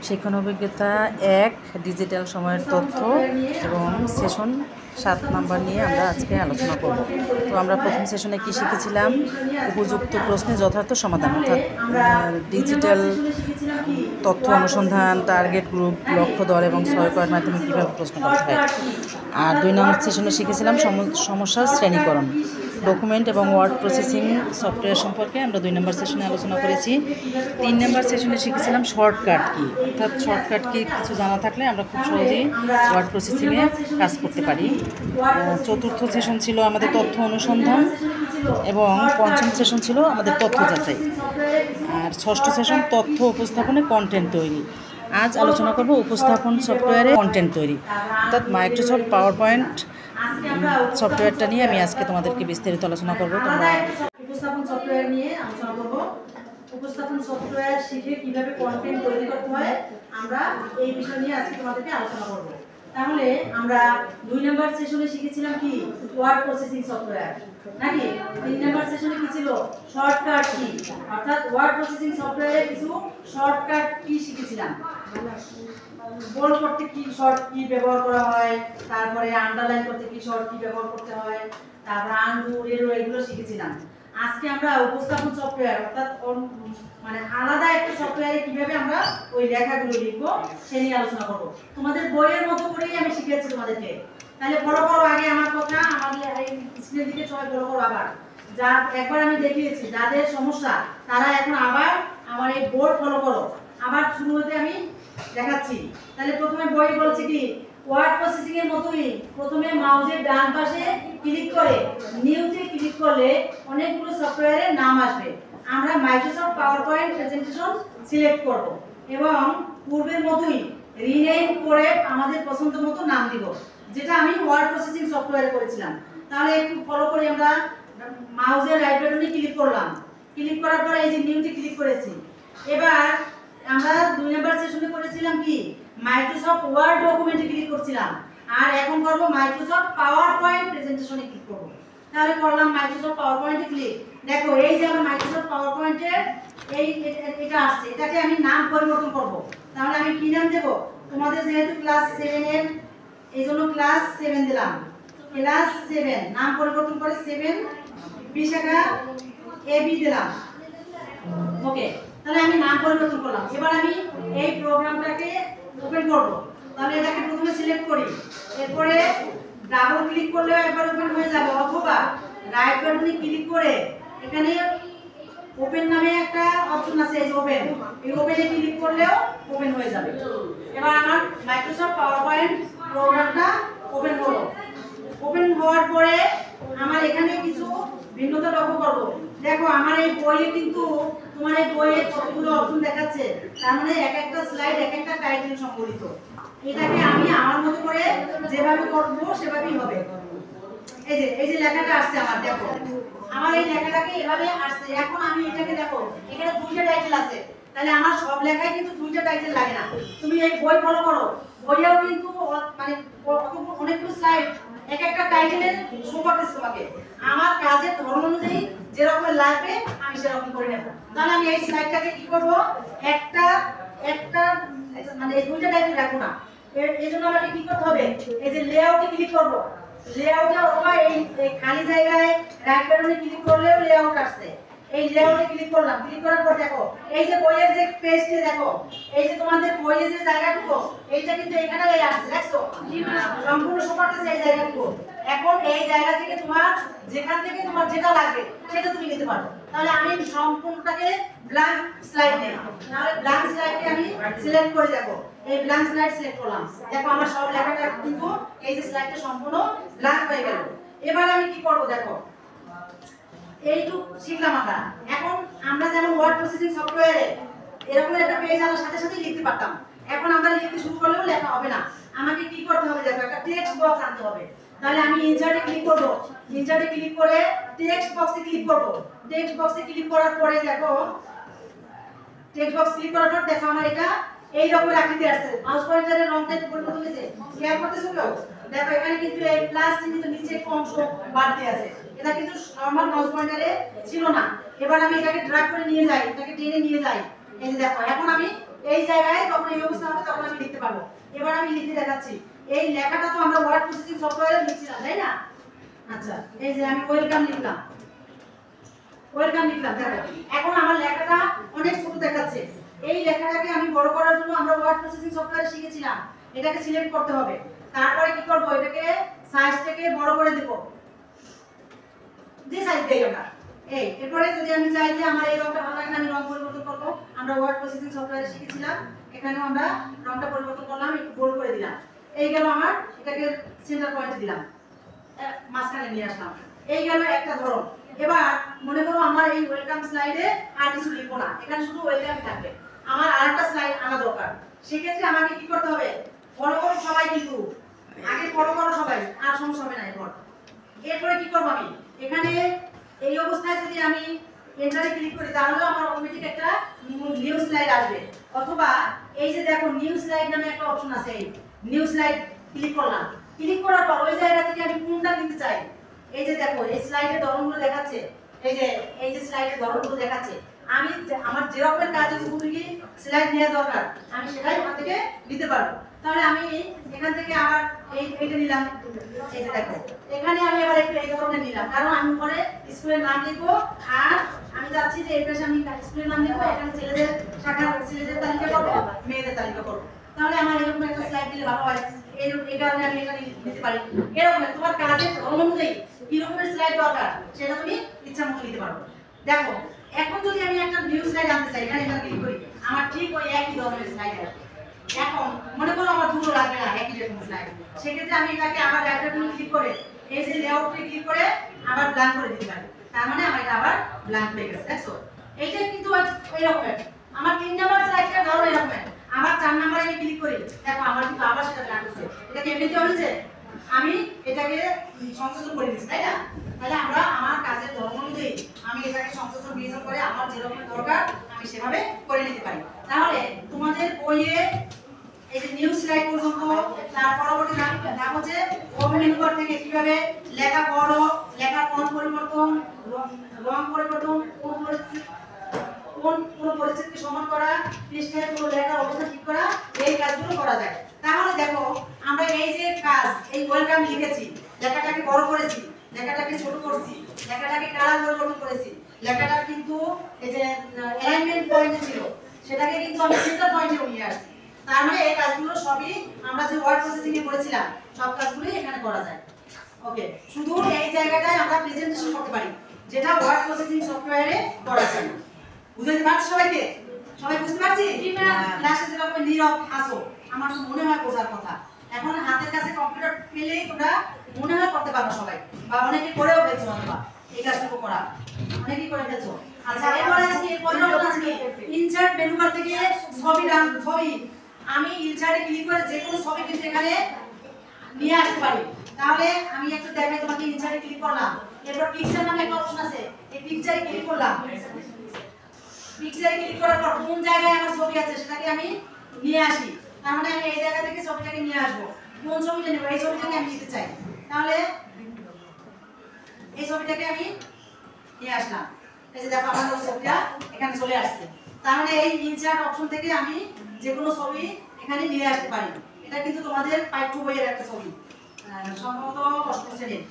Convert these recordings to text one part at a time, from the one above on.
শিক্ষণ অভিজ্ঞতা 1 ডিজিটাল সময়ের তথ্য এবং সেশন 7 নাম্বার নিয়ে আমরা আজকে আলোচনা করব। তো আমরা প্রথম সেশনে কি শিখেছিলাম? উপযুক্ত প্রশ্নে যথার্থ সমাধান, অর্থাৎ ডিজিটাল তথ্য অনুসন্ধান, টার্গেট গ্রুপ, লক্ষ্য দল এবং সহায়কের মাধ্যমে কীভাবে প্রশ্ন করতে হয়। আর 2 নম্বর সেশনে শিখেছিলাম সমস্যার শ্রেণীকরণ, ডকুমেন্ট এবং ওয়ার্ড প্রসেসিং সফটওয়্যার সম্পর্কে আমরা 2 নম্বর সেশনে আলোচনা করেছি। 3 নম্বর সেশনে শিখেছিলাম শর্টকাট কি, অর্থাৎ শর্টকাট কি কিছু জানা থাকলে আমরা খুব সহজেই ওয়ার্ড প্রসেসিংয়ে কাজ করতে পারি। চতুর্থ সেশন ছিল আমাদের তথ্য অনুসন্ধান এবং পঞ্চম সেশন ছিল আমাদের তথ্য যাচাই। আর ষষ্ঠ সেশন তথ্য উপস্থাপনে কন্টেন্ট তৈরি। আজ আলোচনা করব উপস্থাপন সফটওয়্যারে কন্টেন্ট তৈরি, অর্থাৎ মাইক্রোসফট পাওয়ার পয়েন্ট সফটওয়্যারটা নিয়ে আমি আজকে তোমাদেরকে বিস্তারিত আলোচনা করব। তোমরা উপস্থাপন সফটওয়্যার নিয়ে আলোচনা করব। উপস্থাপন সফটওয়্যার শিখে কিভাবে কন্টেন্ট তৈরি করতে হয় আমরা এই বিষয় নিয়ে আজকে তোমাদেরকে আলোচনা করব। তাহলে আমরা 2 নম্বর সেশনে শিখেছিলাম কি ওয়ার্ড প্রসেসিং সফটওয়্যার, নাকি 3 নম্বর সেশনে কি ছিল শর্টকাট কি, অর্থাৎ ওয়ার্ড প্রসেসিং সফটওয়্যারে কিছু শর্টকাট কি শিখেছিলাম। বোল্ড করতে কি শর্ট কি ব্যবহার করা হয়, তারপরে আন্ডারলাইন করতে কি শর্ট কি ব্যবহার করতে হয়, তারপর আনডু রেডো এগুলো শিখেছিলাম। আজকে আমরা উপস্থাপন সফটওয়্যার অর্থাৎ মানে আলাদা একটা সফটওয়্যারে কিভাবে আমরা ওই লেখাগুলো লিখবো সে নিয়ে আলোচনা করব। তোমাদের বইয়ের মতো করেই আমি শিখিয়েছি তোমাদেরকে, তাহলে ফলো করো আগে আমার কথা, আমাদের এই স্ক্রিনের দিকে সবাই ফলো করো। আবার যা একবার আমি দেখিয়েছি যাদের সমস্যা তারা এখন আবার আমার এই বোর্ড ফলো করো। আবার শুরু হতে আমি দেখাচ্ছি। তাহলে প্রথমে বই বলছি কি ওয়ার্ড প্রসেসিং এর মতোই প্রথমে মাউসের ডান পাশে ক্লিক করে নিউতে ক্লিক করলে অনেকগুলো সফটওয়্যারের নাম আসবে। আমরা Microsoft power point presentation select করব এবং পূর্বের মতোই রিনেম করে আমাদের পছন্দ মতো নাম দিব, যেটা আমি ওয়ার্ড প্রসেসিং সফটওয়্যারে করেছিলাম। তাহলে একটু ফলো করি। আমরা মাউসের রাইট বাটনে ক্লিক করলাম, ক্লিক করার পরে এই যে নিউতে ক্লিক করেছি। এবার আমরা 2 নম্বর সেশনে করেছিলাম কি মাইক্রোসফট ওয়ার্ড ডকুমেন্টে ক্লিক করছিলাম, আর এখন করব মাইক্রোসফট পাওয়ার পয়েন্ট প্রেজেন্টেশনে ক্লিক করব। তাহলে করলাম মাইক্রোসফট পাওয়ার পয়েন্টে ক্লিক। দেখো এই যে আমার মাইক্রোসফট পাওয়ার পয়েন্টের এটা আসছে, এটাকে আমি নাম পরিবর্তন করব। তাহলে আমি কি নাম দেব? তোমাদের যেহেতু ক্লাস 7 এর এইজন্য ক্লাস 7 দিলাম, ক্লাস 7 নাম পরিবর্তন করে 7 বিশাখা এবি দিলাম। ওকে, তাহলে আমি নাম পরিবর্তন করলাম। এবার আমি এই প্রোগ্রামটাকে ওপেন করব। তাহলে এটাকে প্রথমে সিলেক্ট করি, এরপরে ডাবল ক্লিক করলেও একবার ওপেন হয়ে যাবে, অথবা রাইট বাটনে ক্লিক করে এখানে ওপেন নামে একটা অপশন আছে, এই যে ওপেন, এই ওপেনে ক্লিক করলেও ওপেন হয়ে যাবে। এবার আমার মাইক্রোসফট পাওয়ার পয়েন্ট প্রোগ্রামটা ওপেন হলো। ওপেন হওয়ার পরে আমার এখানে কিছু ভিন্নতা লক্ষ্য করব। দেখো আমার এই বইয়ে কিন্তু তোমার এই বইয়ে কতগুলো অপশন দেখাচ্ছে, তার মানে এক একটা স্লাইড এক একটা টাইটেল সংবলিত। এটাকে আমি আমার মতো করে যেভাবে করব সেভাবেই হবে। এই যে লেখাটা আসছে আমার, দেখো আমার এই লেখাটাকে এভাবে আসছে। এখন আমি এটাকে দেখো এখানে 2টা টাইটেল আছে, তাহলে আমার সব লেখায় কিন্তু 2টা টাইটেল লাগে না। তুমি এই বই ফলো করো, বইয়েও কিন্তু মানে অনেকগুলো স্লাইড এক একটা টাইটেলের শো করতেছে তোমাকে। আমার কাজের ধরন অনুযায়ী যেরকম লাগবে আমি সেরকম করে নেব। তাহলে আমি এই স্লাইডটাকে কি করব, একটা মানে 2টা টাইটেল রাখবো না। এর জন্য আমাকে কি করতে হবে, এই যে লেআউটে ক্লিক করব। লেআউটে অথবা এই খালি জায়গায় রাইট বাটনে ক্লিক করলেও লেআউট আসছে। এই লেআউটে ক্লিক করলাম, ক্লিক করার পর দেখো এই যে বইয়ের যে পেজটি, দেখো এই যে তোমাদের বইয়ের যে জায়গাটুকু এইটা কিন্তু এখানে এই আসছে, দেখছো সম্পূর্ণ সুপারতেছে এই জায়গাটুকু। এখন এই জায়গা থেকে তোমার যেখান থেকে তোমার যেটা লাগবে সেটা তুমি নিতে পারো। তাহলে আমি সম্পূর্ণটাকে ব্ল্যাঙ্ক স্লাইড নেব। তাহলে ব্ল্যাঙ্ক স্লাইডকে আমি সিলেক্ট করে দেখো এই ব্ল্যাঙ্ক স্লাইড সিলেক্ট করলাম। দেখো আমার সব লেখাটা কিন্তু এই যে স্লাইডটা সম্পূর্ণ ব্ল্যাঙ্ক হয়ে গেল। এবার আমি কি করব, দেখো এইটুকু শিখলাম আমরা। এখন আমরা যেমন ওয়ার্ড প্রসেসিং সফটওয়্যারে এরকম একটা পেজ আনার সাথে সাথে লিখতে পারতাম, এখন আমরা লিখতে শুরু করলেও লেখা হবে না। আমাকে কি করতে হবে, দেখো একটা টেক্সট বক্স আনতে হবে। তাহলে আমি ইনসার্টে ক্লিক করব, ইনসার্টে ক্লিক করে টেক্সট বক্সে ক্লিক করব। টেক্সট বক্সে ক্লিক করার পরে দেখো টেক্সট বক্স ক্লিক করার পর দেখো আমার এটা এই রকমের আকৃতি আসছে। মাউস পয়েন্টারের রংটা একটু পরিবর্তন হয়েছে, খেয়াল করতেছো কেউ? দেখো এখানে কিন্তু এই প্লাস চিহ্নিত নিচে একটু অংশ বাড়তি আছে, এটা কিন্তু নরমাল মাউস পয়েন্টারে ছিল না। এবার আমি এটাকে ড্র্যাগ করে নিয়ে যাই, এটাকে টেনে নিয়ে যাই। এই যে দেখো এখন আমি এই জায়গায় যখন এই অবস্থা হবে তখন আমি লিখতে পারবো। এবার আমি লিখে দেখাচ্ছি। এই লেখাটা তো আমরা ওয়ার্ড প্রসেসিং সফটওয়্যারে লিখছিলাম, তাই না? আচ্ছা, এই যে আমি ওয়েলকাম লিখলাম, ওয়েলকাম লিখলাম। দেখো এখন আমার লেখাটা অনেক ছোট দেখাচ্ছে। এই লেখাটাকে আমি বড় করার জন্য আমরা ওয়ার্ড প্রসেসিং সফটওয়্যারে শিখেছিলাম এটাকে সিলেক্ট করতে হবে। তারপরে কি করব, এটাকে সাইজ থেকে বড় করে দেব, যে সাইজ দেই আমরা। এরপরে যদি আমি চাই যে আমার এই রংটা ভালো লাগে না, আমি রং পরিবর্তন করব। আমরা ওয়ার্ড প্রসেসিং সফটওয়্যারে শিখেছিলাম, এখানেও আমরা রংটা পরিবর্তন করলাম, একটু বোল্ড করে দিলাম। এই গেল আমার, এটাকে সেন্টার পয়েন্টে দিলাম, মাঝখানে নিয়ে আসলাম। এই গেল একটা ধরন। এবার মনে করো আমার এই ওয়েলকাম স্লাইডে আর কিছু লিখবো না, এখানে শুধু ওয়েলকাম থাকবে। আমার আরেকটা স্লাইড আনা দরকার। সেক্ষেত্রে আমাকে কি করতে হবে, বড় বড় সবাই, কিন্তু আগে বড় বড় সবাই, আর সমস্যা হবে না। এরপরে কি করব, আমি এখানে এই অবস্থায় যদি আমি এন্টারে ক্লিক করি তাহলে আমার অটোমেটিক একটা নিউ স্লাইড আসবে। অথবা এই যে দেখো নিউ স্লাইড নামে একটা অপশন আছে, এই নিউ স্লাইড ক্লিক করলাম। ক্লিক করার পর ওই জায়গা থেকে আমি কোনটা নিতে চাই, এই যে দেখো এই স্লাইডের ধরনগুলো দেখাচ্ছে, এই যে স্লাইডের ধরনগুলো দেখাচ্ছে। আমি আমার যে রকমের কাজে উপযোগী স্লাইড নেওয়া দরকার আমি সেটাই ওখান থেকে নিতে পারবো। তাহলে আমি এখান থেকে আবার এইটা নিলাম, এই যে দেখো এখানে আমি আবার একটু এই ধরনের নিলাম, কারণ আমি উপরে স্কুলের নাম লিখবো আর আমি চাচ্ছি যে এই পাশে আমি স্কুলের নাম লিখবো, এখানে ছেলেদের শাখা, ছেলেদের তালিকা করবো, মেয়েদের তালিকা করবো। তাহলে আমার এরকম একটা স্লাইড দিলে ভালো হয়। এই কারণে আমি এটা নিতে পারি। এরকম তোমার কাজের ধরন অনুযায়ী কি রকমের স্লাইড দরকার সেটা তুমি ইচ্ছা মতো নিতে পারো। দেখো এখন যদি আমি একটা নিউ স্লাইড আনতে চাই, এখানে এটা ক্লিক করি, আমার ঠিক ওই একই ধরনের স্লাইড আসবে। এখন মনে করো আমার দুটো লাগবে না, একই রকম স্লাইড, সেক্ষেত্রে আমি এটাকে আবার ল্যাপটপে ক্লিক করে এই যে লেআউটে ক্লিক করে আবার ব্ল্যাঙ্ক করে দিতে পারি। তার মানে আমার এটা আবার ব্ল্যাঙ্ক হয়ে গেছে। দেখছো এইটা কিন্তু এইরকমের। আমার 3 নাম্বার স্লাইডটা ধরো এরকমের, আবার 4 নাম্বারে আমি ক্লিক করি, দেখো আমার কিন্তু আবার সেটা ব্ল্যাঙ্ক হচ্ছে। এটা এমনিতে হয়েছে, আমি এটাকে সংশোধন করে দিচ্ছি, তাই না? তাহলে আমরা আমার কাজের ধরন অনুযায়ী আমি এটাকে সংশোধন বিয়োজন করে আমার যেরকম দরকার আমি সেভাবে করে নিতে পারি। তাহলে তোমাদের বইয়ে এই যে নিউ স্লাইড পর্যন্ত, তার পরবর্তী নাম হচ্ছে হোম মেনু বার থেকে কিভাবে লেখা বড়, লেখার ফন্ট পরিবর্তন, রং পরিবর্তন, কোন পরিস্থিতিকে সমান করা, পৃষ্ঠায় পুরো লেখার অবস্থা ঠিক করা, এই কাজগুলো করা যায়। তাহলে দেখো আমরা এই যে কাজ, এই ওয়েলকাম লিখেছি, লেখাটাকে বড় করেছি, লেখাটাকে ছোট করছি, লেখাটাকে কালার পরিবর্তন করেছি, লেখাটা কিন্তু এই যে অ্যালাইনমেন্ট পয়েন্টে ছিল সেটাকে কিন্তু আমি সেন্টার পয়েন্টে নিয়ে আসছি। তার মানে এই কাজগুলো সবই আমরা যে ওয়ার্ড প্রসেসিং এ করেছিলাম সব কাজগুলোই এখানে করা যায়। ওকে, শুধু এই জায়গাটায় আমরা প্রেজেন্টেশন করতে পারি, যেটা ওয়ার্ড প্রসেসিং সফটওয়্যারে করা যায় না। বুঝতে পারছি সবাইকে? সবাই বুঝতে পারছি? ক্লাসে যেরকম নীরব হাসো, আমার তো মনে হয় বোঝার কথা। এখন হাতের কাছে কম্পিউটার পেলেই তোমরা মনে হয় করতে পারো সবাই, বা অনেকে করেও ফেলছো, অথবা এই কাজটুকু করা অনেকেই করে ফেলছো। আচ্ছা, এরপরে আজকে পরিবর্তন আজকে ইনসার্ট মেনু বার থেকে ছবি আমি ইনসার্টে ক্লিক করে যে কোনো ছবি কিন্তু এখানে নিয়ে আসতে পারি। তাহলে আমি একটু দেখাই তোমাকে, ইনসার্টে ক্লিক করলাম, এরপর পিকচার নামে একটা অপশন আছে, এই পিকচারে ক্লিক করলাম। পিকচারে ক্লিক করার পর কোন জায়গায় আমার ছবি আছে সেটাকে আমি নিয়ে আসি। তার মানে আমি এই জায়গা থেকে ছবিটাকে নিয়ে আসবো। কোন ছবিটা নেব, এই ছবিটাকে আমি নিতে চাই, তাহলে এই ছবিটাকে আমি নিয়ে আসলাম। এই যে দেখো আমার ছবিটা এখানে চলে আসছে। তার মানে এই ইনসার্ট অপশন থেকে আমি যে কোনো ছবি এখানে নিয়ে আসতে পারি। এটা কিন্তু তোমাদের পাঠ্য বইয়ের একটা ছবি, সম্ভবত 8ম শ্রেণীর।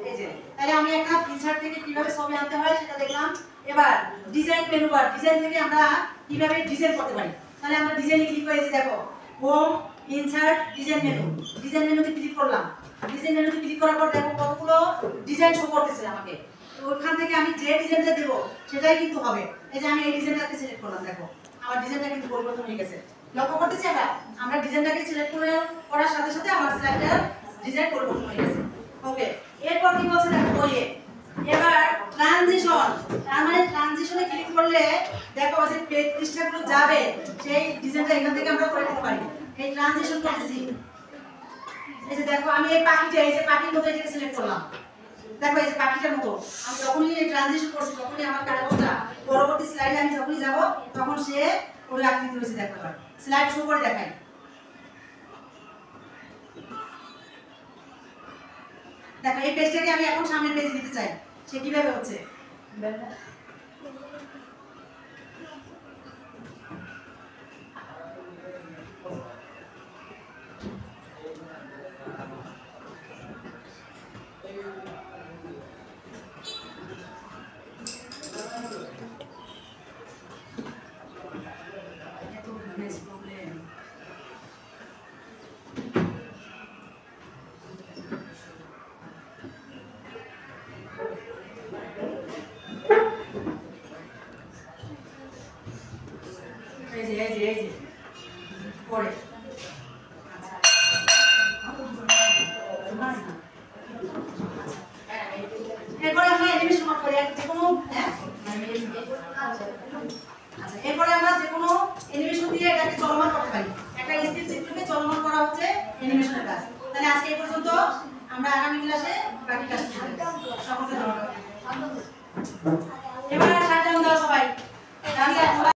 এই যে তাহলে আমি একটা ইনসার্ট থেকে কিভাবে ছবি আনতে হয় সেটা দেখলাম। এবার ডিজাইন মেনু বার, ডিজাইন থেকে আমরা কিভাবে ডিজাইন করতে পারি। তাহলে আমরা ডিজাইনে ক্লিক করে, যে দেখো home, insert, design menu, design মেনুতে ক্লিক করলাম। ডিজাইন মেনুতে ক্লিক করার পর দেখো কতগুলো ডিজাইন শো করতেছে আমাকে। তো ওখান থেকে আমি যে ডিজাইনটা দেব সেটাই কিন্তু হবে। এই যে আমি এই ডিজাইনটাকে সিলেক্ট করলাম, দেখো আমার ডিজাইনটা কিন্তু পরিবর্তন হয়ে গেছে। লক্ষ্য করতেছি আমরা ডিজাইনটাকে সিলেক্ট করার সাথে সাথে আমার স্লাইডের ডিজাইন পরিবর্তন হয়ে গেছে। ওকে, এরপর কি বলছে দেখো বইয়ে, এবার ট্রানজিশন। তার মানে ট্রানজিশনে ক্লিক করলে দেখো যে পৃষ্ঠাগুলো যাবে সেই ডিজাইনটা এখান থেকে আমরা করে নিতে পারি। এই ট্রানজিশন করতেছি, এই যে দেখো আমি এই পাখিটা, এই যে পাখির মতো এটাকে সিলেক্ট করলাম। দেখো এই যে পাখিটার মতো আমি যখনই এই ট্রানজিশন করছি তখনই আমার কাগজটা পরবর্তী স্লাইডে আমি যখনই যাব তখন সে ওই আকৃতি হয়েছে। দেখো এবার স্লাইড শো করে দেখাই। দেখো এই পেজটাকে আমি এখন সামনের পেজে দিতে চাই, সে কিভাবে হচ্ছে। এই যে এই যে এই যে পরে এরপরে আমরা অ্যানিমেশন করি যে কোনো আচ্ছা এরপরে আমরা যে কোনো অ্যানিমেশন দিয়ে এটাকে চলমান করতে পারি একটা স্থির চিত্রকে চলমান করা হচ্ছে অ্যানিমেশনের কাজ তাহলে আজকে এই পর্যন্ত আমরা আগামী ক্লাসে বাকি কাজ করব সকলকে ধন্যবাদ